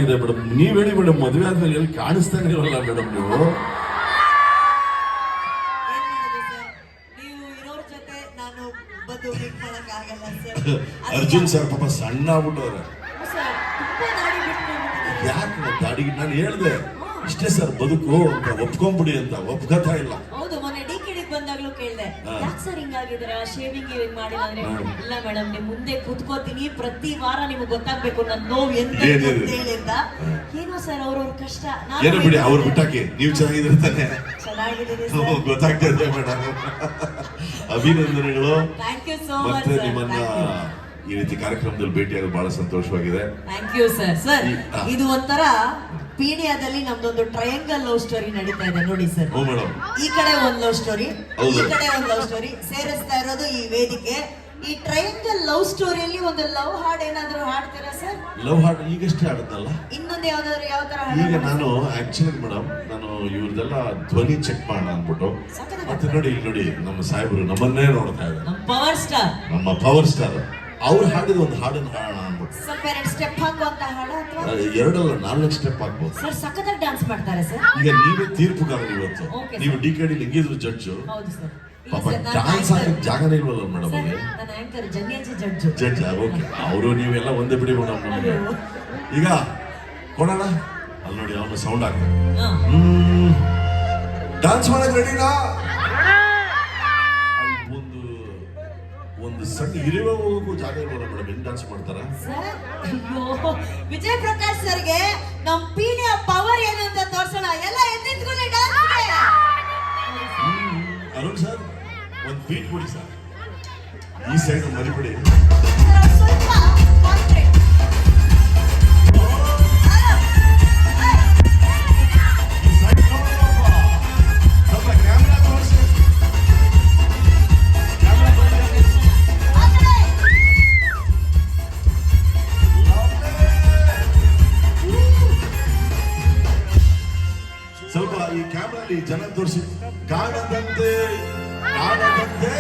ಇದೆ ಮೇಡಮ್. ನೀವ್ ಹೇಳಿ ಮೇಡಮ್, ಮದುವೆ ಆದ್ಮೇಲೆ ಎಲ್ಲಿ ಕಾಣಿಸ್ತಾನೆ ಇರಲ್ಲ ಮೇಡಮ್ ನೀವು. ಅರ್ಜುನ್ ಸರ್ ಪಾಪ ಸಣ್ಣ ಆಗ್ಬಿಟ್ಟವ್ರೆ. ಯಾಕೆ ದಾಡಿಗೆ ನಾನು ಹೇಳ್ದೆ ಇಷ್ಟೇ ಸರ್ ಬದುಕು ಅಂತ, ಒಪ್ಕೊಂಡ್ಬಿಡಿ ಅಂತ. ಒಪ್ಕೋತಾ ಇಲ್ಲ. ಹೌದು, ಮೊನ್ನೆ ಡಿಕೆಡಿಗೆ ಬಂದಾಗ್ಲೂ ಕೇಳ್ದೆ, ಯಾಕೆ ಸರ್ ಹಿಂಗಾಗಿದ್ದೀರಾ, ಶೇವಿಂಗ್ ಮಾಡಿಲ್ಲ ಅಂದ್ರೆ ಇಲ್ಲ ಮೇಡಮ್ ನಿಮ್ ಮುಂದೆ ಕೂತ್ಕೋತೀನಿ, ಪ್ರತಿ ವಾರ ನಿಮ್ಗೆ ಗೊತ್ತಾಗ್ಬೇಕು ನನ್ನ ನೋವು ಎಂತ ಹೇಳಿಂದ. ಏನೋ ಸರ್ ಅವ್ರವ್ರ ಕಷ್ಟ. ಏನು ಬಿಡಿ, ಅವ್ರು ಬಿಟ್ಟಾಕಿ, ನೀವು ಚೆನ್ನಾಗಿದ್ರೆ ತಾನೆ. ಚೆನ್ನಾಗಿದ್ದೀನಿ, ಗೊತ್ತಾಗ್ತದೆ ಮೇಡಮ್. ಅಭಿನಂದನೆಗಳು. Thank you so much. ಮತ್ತೆ ನಿಮ್ಮನ್ನ ಈ ರೀತಿ ಕಾರ್ಯಕ್ರಮದಲ್ಲಿ ಭೇಟಿಯಾಗೋದು ಬಹಳ ಸಂತೋಷವಾಗಿದೆ. Thank you sir. ಸರ್ ಇದು ಒಂಥರ ಪೀಡಿಯಾದಲ್ಲಿ ನಮ್ದೊಂದು ಟ್ರಯಾಂಗಲ್ ಲವ್ ಸ್ಟೋರಿ ನಡೀತಾ ಇದೆ ನೋಡಿ ಸರ್. ಈ ಕಡೆ ಒಂದ್ ಲವ್ ಸ್ಟೋರಿ, ಈ ಕಡೆ ಒಂದ್ ಲವ್ ಸ್ಟೋರಿ ಸೇರಿಸ್ತಾ ಇರೋದು ಈ ವೇದಿಕೆ. ಈ ಟ್ರಯಾಂಗಲ್ ಲವ್ ಸ್ಟೋರಿಯಲ್ಲಿ ಒಂದು ಲವ್ ಹಾಡ್ ಏನಾದ್ರು ಹಾಡ್ತೀರಾ ಸರ್? ಲವ್ ಹಾಡ್ ಈಗಷ್ಟೇ ಹಾಡುತ್ತಲ್ಲ, ಇನ್ನೊಂದು ಯಾವ್ದಾದ್ರು ಯಾವ ತರ ಈಗ ನಾನು ಆಕ್ಚುಲಿ ಮೇಡಮ್ ನಾನು ಇವ್ರದೆಲ್ಲ ಧ್ವನಿ ಚೆಕ್ ಮಾಡೋಣ ಅನ್ಬಿಟ್ಟು ಮತ್ತೆ ನೋಡಿ ಇಲ್ಲಿ ನೋಡಿ ನಮ್ಮ ಸಾಹೇಬರು ನಮ್ಮನ್ನೇ ನೋಡ್ತಾ ಇದ್ದಾರೆ. ನಮ್ಮ ಪವರ್ ಸ್ಟಾರ್, ನಮ್ಮ ಪವರ್ ಸ್ಟಾರ್ ಅವ್ರು ಹಾಡಿದ ಒಂದು ಹಾಡನ್ನು ಹಾಡೋಣ ಅನ್ಬಿಟ್ಟು. ಸ್ವಲ್ಪ ಎರಡು ಸ್ಟೆಪ್ ಹಾಕುವಂತ ಹಾಡ ಅಥವಾ 2 ಅಲ್ಲ 4 ಸ್ಟೆಪ್ ಹಾಕ್ಬೋದು ಸರ್. ಸಖತ್ತಾಗಿ ಡ್ಯಾನ್ಸ್ ಮಾಡ್ತಾರೆ ಸರ್. ಈಗ ನೀವೇ ತೀರ್ಪುಗಾರರು ಇವತ್ತು. ನೀವು ಡಿಕೆಡಿ ಹೆಂಗಿದ್ರು ಜಡ್ಜು. ಹೌದು ಸರ್. ಪಾಪ ಡ್ಯಾನ್ಸ್ ಆಗಿ ಜಾಗನೇ ಇಲ್ವಲ್ಲ ಮೇಡಮ್ ಅಲ್ಲಿ. ನನ್ನ anchor Janyaji judge. Judge okay, ಅವರು ನೀವೆಲ್ಲ ಒಂದೇ ಬಿಡಿ ಮೇಡಮ್. ಈಗ ಕೊಡೋಣ ಅಲ್ಲಿ ನೋಡಿ ಅವನು ಸೌಂಡ್ ಆಗ್ತದೆ. ಡ್ಯಾನ್ಸ್ ಮಾಡಕ್ ರೆಡಿನಾ? ಒಂದು ಸಣ್ಣ ಹಿರಿಯ ಹೋಗಕ್ಕೂ ಜಾಗ ಇಲ್ವಲ್ಲ ಮೇಡಮ್, ಹೆಂಗ್ ಡ್ಯಾನ್ಸ್ ಮಾಡ್ತಾರ? ವಿಜಯ್ ಪ್ರಕಾಶ್ ಸರ್ಗೆ ನಮ್ ಪೀಳಿಯ ಪವರ್ ಏನು ಅಂತ ತೋರ್ಸೋಣ. ಎಲ್ಲ ಎದ್ದಿದ್ಕೊಂಡು ಡ್ಯಾನ್ಸ್. ಅರುಣ್ ಸರ್ ಒಂದು ಬೀಟ್ ಕೊಡಿ ಸರ್, ಈ ಸೈಡ್ ಮರಿಬಿಡಿ. ಸ್ವಲ್ಪ ಸ್ವಲ್ಪ ಈ ಕ್ಯಾಮ್ರಲ್ಲಿ ಜನ ತೋರಿಸಿ. ಕಾಣದಂತೆ ಕಾಣದಂತೆ